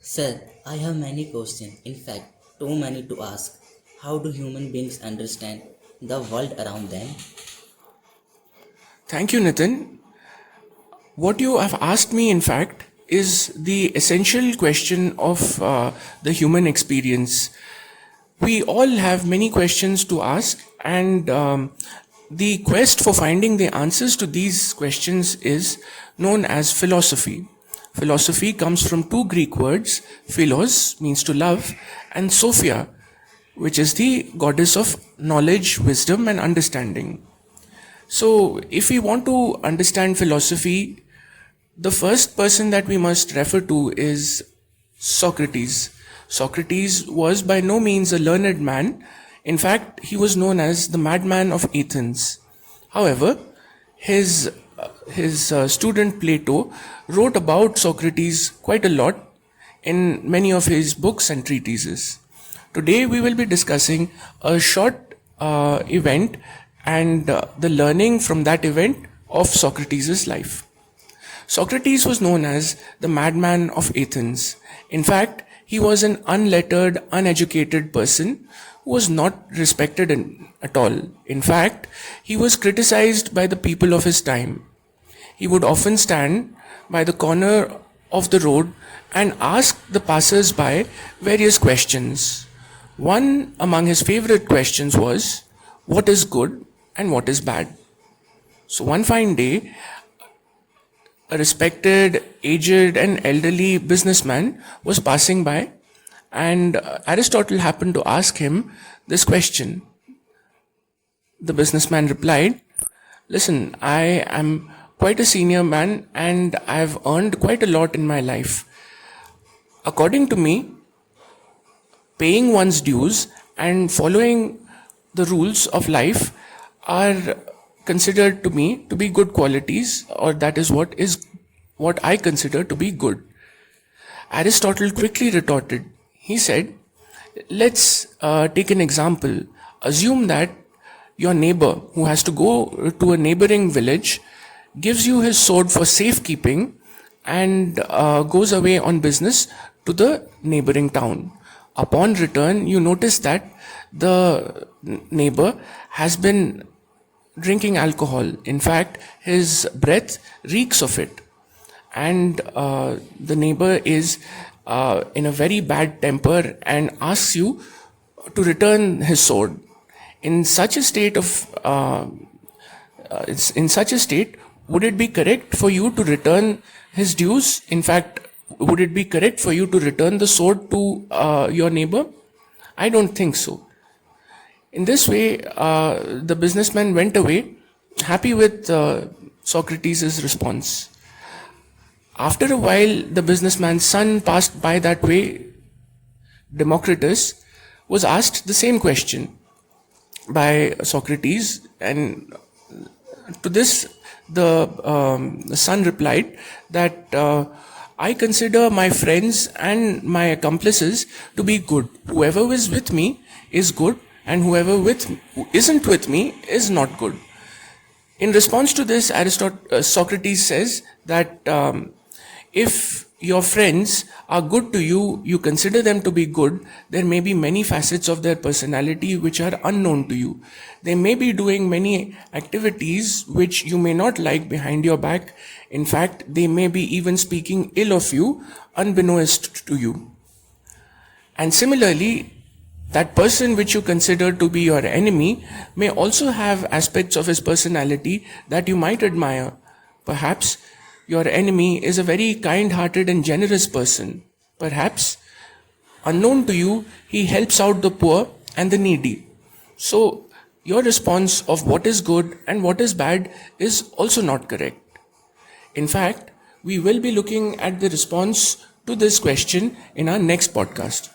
Sir, I have many questions. In fact, too many to ask. How do human beings understand the world around them? Thank you, Nitin. What you have asked me, in fact, is the essential question of the human experience. We all have many questions to ask, and the quest for finding the answers to these questions is known as philosophy. Philosophy comes from two Greek words: philos means to love, and Sophia, which is the goddess of knowledge, wisdom, and understanding. So, if we want to understand philosophy, the first person that we must refer to is Socrates. Socrates was by no means a learned man. In fact, he was known as the madman of Athens. However, his student Plato wrote about Socrates quite a lot in many of his books and treatises. Today, we will be discussing a short event and the learning from that event of Socrates' life. Socrates was known as the madman of Athens. In fact, he was an unlettered, uneducated person who was not respected at all. In fact, he was criticized by the people of his time. He would often stand by the corner of the road and ask the passers-by various questions. One among his favorite questions was, what is good and what is bad? So one fine day, a respected, aged and elderly businessman was passing by, and Aristotle happened to ask him this question. The businessman replied, listen, I am quite a senior man and I've earned quite a lot in my life. According to me, paying one's dues and following the rules of life are considered to me to be good qualities, or that is what I consider to be good. Aristotle quickly retorted. He said, let's take an example. Assume that your neighbor who has to go to a neighboring village gives you his sword for safekeeping and goes away on business to the neighboring town. Upon return, you notice that the neighbor has been drinking alcohol. In fact, his breath reeks of it. And the neighbor is in a very bad temper and asks you to return his sword. In such a state, would it be correct for you to return his dues? In fact, would it be correct for you to return the sword to your neighbor? I don't think so. In this way, the businessman went away, happy with Socrates' response. After a while, the businessman's son passed by that way. Democritus was asked the same question by Socrates, and to this, the son replied that I consider my friends and my accomplices to be good. Whoever is with me is good, and whoever isn't with me is not good. In response to this, Socrates says that if your friends are good to you, you consider them to be good, there may be many facets of their personality which are unknown to you. They may be doing many activities which you may not like behind your back. In fact, they may be even speaking ill of you, unbeknownst to you. And similarly, that person which you consider to be your enemy may also have aspects of his personality that you might admire. Perhaps your enemy is a very kind-hearted and generous person. Perhaps, unknown to you, he helps out the poor and the needy. So, your response of what is good and what is bad is also not correct. In fact, we will be looking at the response to this question in our next podcast.